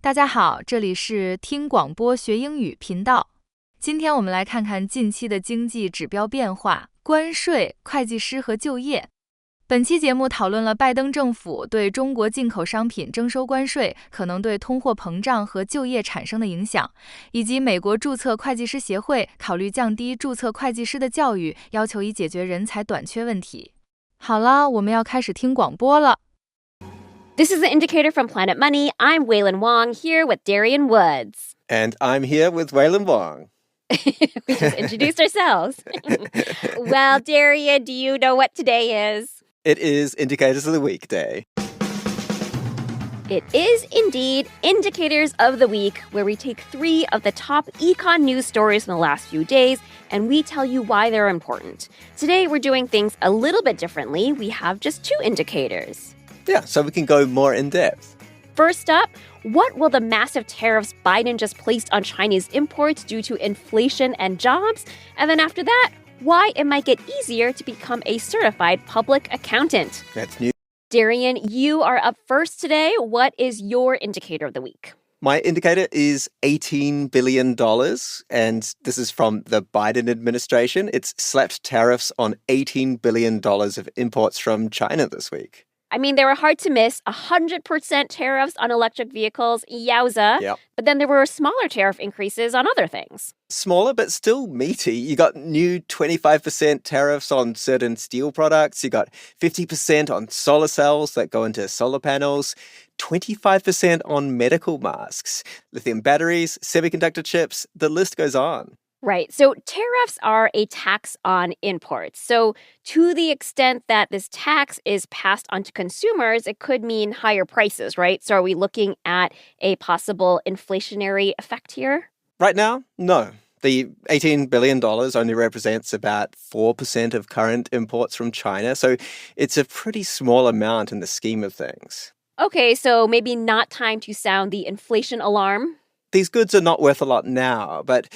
大家好，这里是听广播学英语频道。今天我们来看看近期的经济指标变化、关税、会计师和就业。本期节目讨论了拜登政府对中国进口商品征收关税可能对通货膨胀和就业产生的影响，以及美国注册会计师协会考虑降低注册会计师的教育要求以解决人才短缺问题。好了，我们要开始听广播了。This is the Indicator from Planet Money. I'm Waylon Wong here with Darian Woods. And I'm here with Waylon Wong. We just introduced ourselves. Well, Darian, do you know what today is? It is Indicators of the Week Day. It is indeed Indicators of the Week, where we take 3 of the top econ news stories from the last few days, and we tell you why they're important. Today, we're doing things a little bit differently. We have just 2 indicators. Yeah, so we can go more in depth. First up, what will the massive tariffs Biden just placed on Chinese imports do to inflation and jobs? And then after that, why it might get easier to become a certified public accountant. That's new. Darian, you are up first today. What is your indicator of the week? My indicator is $18 billion, and this is from the Biden administration. It's slapped tariffs on $18 billion of imports from China this week. I mean, they were hard to miss. 100% tariffs on electric vehicles, Yowza. Yep. But then there were smaller tariff increases on other things. Smaller, but still meaty. You got new 25% tariffs on certain steel products. You got 50% on solar cells that go into solar panels, 25% on medical masks, lithium batteries, semiconductor chips. The list goes on. Right. So tariffs are a tax on imports. So to the extent that this tax is passed on to consumers, it could mean higher prices, right? So are we looking at a possible inflationary effect here? Right now, no. The $18 billion only represents about 4% of current imports from China. So it's a pretty small amount in the scheme of things. Okay, so maybe not time to sound the inflation alarm. These goods are not worth a lot now, but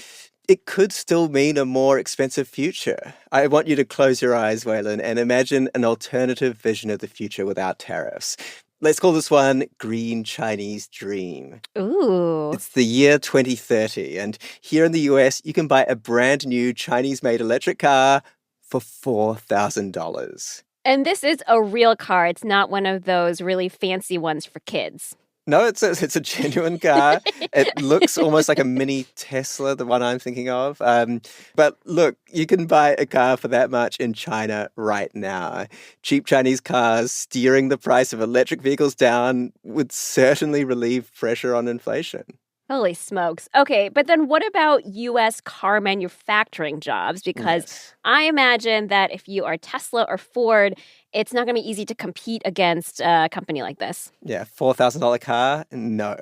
it could still mean a more expensive future. I want you to close your eyes, Waylon, and imagine an alternative vision of the future without tariffs. Let's call this one Green Chinese Dream. Ooh. It's the year 2030, and here in the US, you can buy a brand new Chinese-made electric car for $4,000. And this is a real car. It's not one of those really fancy ones for kids. No, it's a genuine car. It looks almost like a mini Tesla, the one I'm thinking of. But look, you can buy a car for that much in China right now. Cheap Chinese cars steering the price of electric vehicles down would certainly relieve pressure on inflation. Holy smokes. Okay, but then what about U.S. car manufacturing jobs? Because Yes. I imagine that if you are Tesla or Ford, it's not going to be easy to compete against a company like this. Yeah, $4,000 car? No.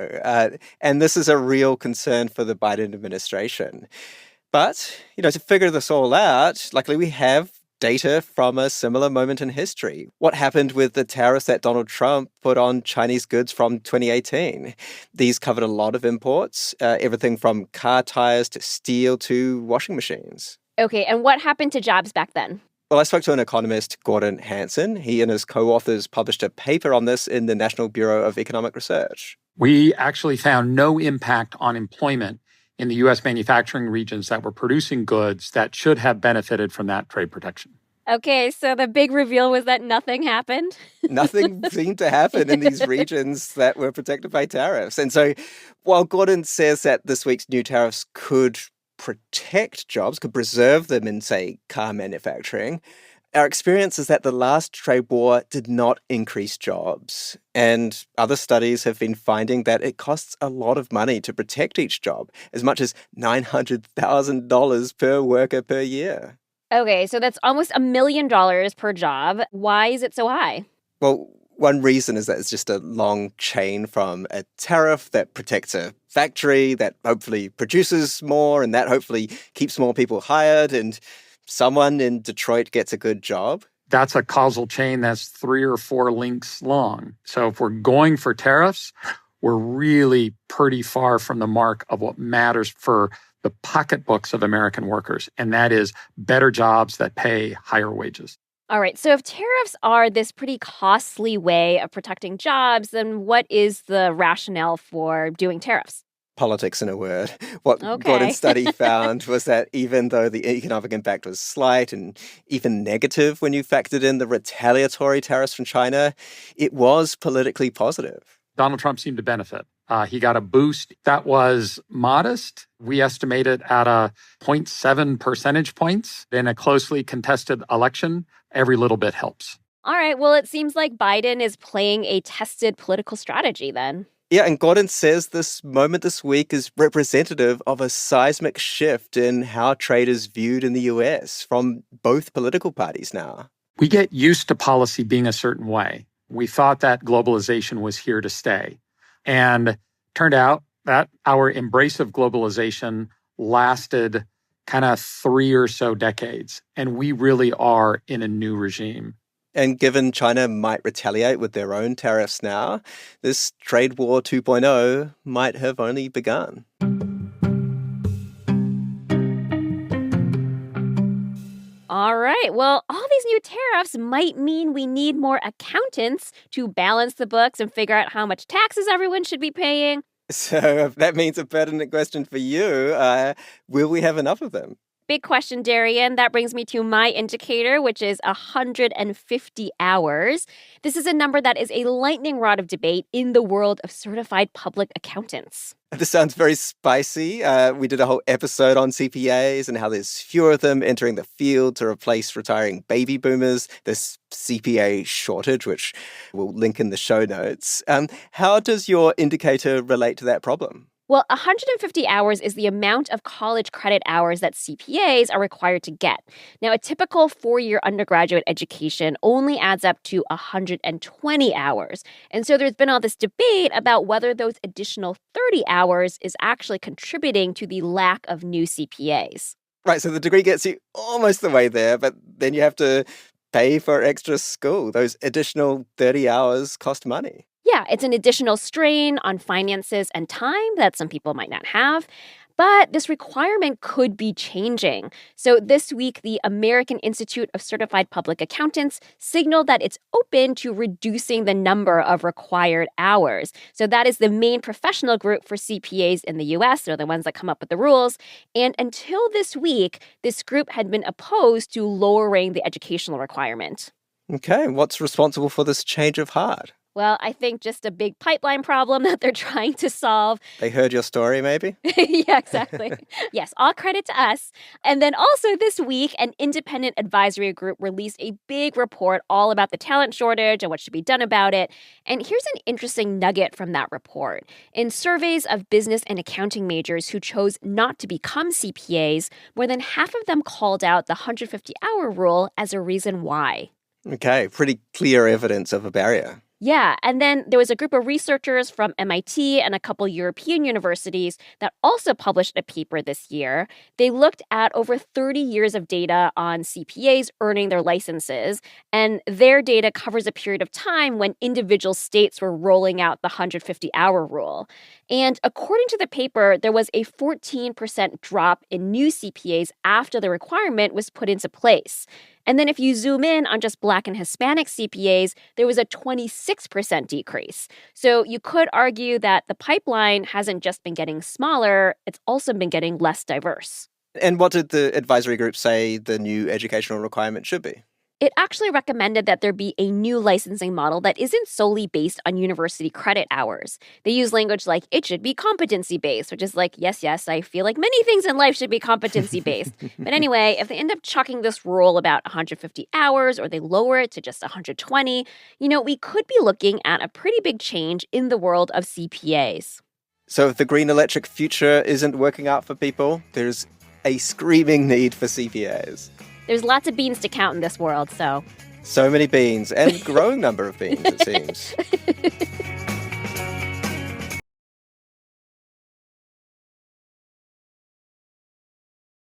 And this is a real concern for the Biden administration. But, to figure this all out, luckily we have data from a similar moment in history. What happened with the tariffs that Donald Trump put on Chinese goods from 2018? These covered a lot of imports, everything from car tires to steel to washing machines. Okay, and what happened to jobs back then? Well, I spoke to an economist, Gordon Hanson. He and his co-authors published a paper on this in the National Bureau of Economic Research. We actually found no impact on employment in the U.S. manufacturing regions that were producing goods that should have benefited from that trade protection. Okay, so the big reveal was that nothing happened? Nothing seemed to happen in these regions that were protected by tariffs. And so while Gordon says that this week's new tariffs could protect jobs, could preserve them in, say, car manufacturing, our experience is that the last trade war did not increase jobs. And other studies have been finding that it costs a lot of money to protect each job, as much as $900,000 per worker per year. Okay, so that's almost $1 million per job. Why is it so high? Well, one reason is that it's just a long chain from a tariff that protects a factory that hopefully produces more and that hopefully keeps more people hired and someone in Detroit gets a good job. That's a causal chain that's 3 or 4 links long. So if we're going for tariffs, we're really pretty far from the mark of what matters for the pocketbooks of American workers, and that is better jobs that pay higher wages. All right, so if tariffs are this pretty costly way of protecting jobs, then what is the rationale for doing tariffs? Politics in a word. What Okay. Gordon's study found was that even though the economic impact was slight and even negative when you factored in the retaliatory tariffs from China, it was politically positive. Donald Trump seemed to benefit. He got a boost that was modest. We estimate it at 0.7 percentage points. In a closely contested election, every little bit helps. All right, well, it seems like Biden is playing a tested political strategy then. Yeah, and Gordon says this moment this week is representative of a seismic shift in how trade is viewed in the US from both political parties now. We get used to policy being a certain way. We thought that globalization was here to stay. And turned out that our embrace of globalization lasted kind of 3 or so decades. And we really are in a new regime. And given China might retaliate with their own tariffs now, this trade war 2.0 might have only begun. All right, well, all these new tariffs might mean we need more accountants to balance the books and figure out how much taxes everyone should be paying. So that means a pertinent question for you. Will we have enough of them? Big question, Darian. That brings me to my indicator, which is 150 hours. This is a number that is a lightning rod of debate in the world of certified public accountants. This sounds very spicy. We did a whole episode on CPAs and how there's fewer of them entering the field to replace retiring baby boomers. This CPA shortage, which we'll link in the show notes. How does your indicator relate to that problem? Well, 150 hours is the amount of college credit hours that CPAs are required to get. Now, a typical 4-year undergraduate education only adds up to 120 hours. And so there's been all this debate about whether those additional 30 hours is actually contributing to the lack of new CPAs. Right, so the degree gets you almost the way there, but then you have to pay for extra school. Those additional 30 hours cost money. Yeah, it's an additional strain on finances and time that some people might not have. But this requirement could be changing. So this week, the American Institute of Certified Public Accountants signaled that it's open to reducing the number of required hours. So that is the main professional group for CPAs in the US. They're the ones that come up with the rules. And until this week, this group had been opposed to lowering the educational requirement. Okay, what's responsible for this change of heart? Well, I think just a big pipeline problem that they're trying to solve. They heard your story, maybe? Yeah, exactly. Yes, all credit to us. And then also this week, an independent advisory group released a big report all about the talent shortage and what should be done about it. And here's an interesting nugget from that report. In surveys of business and accounting majors who chose not to become CPAs, more than half of them called out the 150-hour rule as a reason why. Okay, pretty clear evidence of a barrier. Yeah, and then there was a group of researchers from MIT and a couple European universities that also published a paper this year. They looked at over 30 years of data on CPAs earning their licenses, and their data covers a period of time when individual states were rolling out the 150-hour rule. And according to the paper, there was a 14% drop in new CPAs after the requirement was put into place. And then if you zoom in on just Black and Hispanic CPAs, there was a 26% decrease. So you could argue that the pipeline hasn't just been getting smaller, it's also been getting less diverse. And what did the advisory group say the new educational requirement should be? It actually recommended that there be a new licensing model that isn't solely based on university credit hours. They use language like, it should be competency-based, which is like, yes, I feel like many things in life should be competency-based. But anyway, if they end up chucking this rule about 150 hours or they lower it to just 120, we could be looking at a pretty big change in the world of CPAs. So if the green electric future isn't working out for people, there's a screaming need for CPAs. There's lots of beans to count in this world, so... So many beans, and growing number of beans, it seems.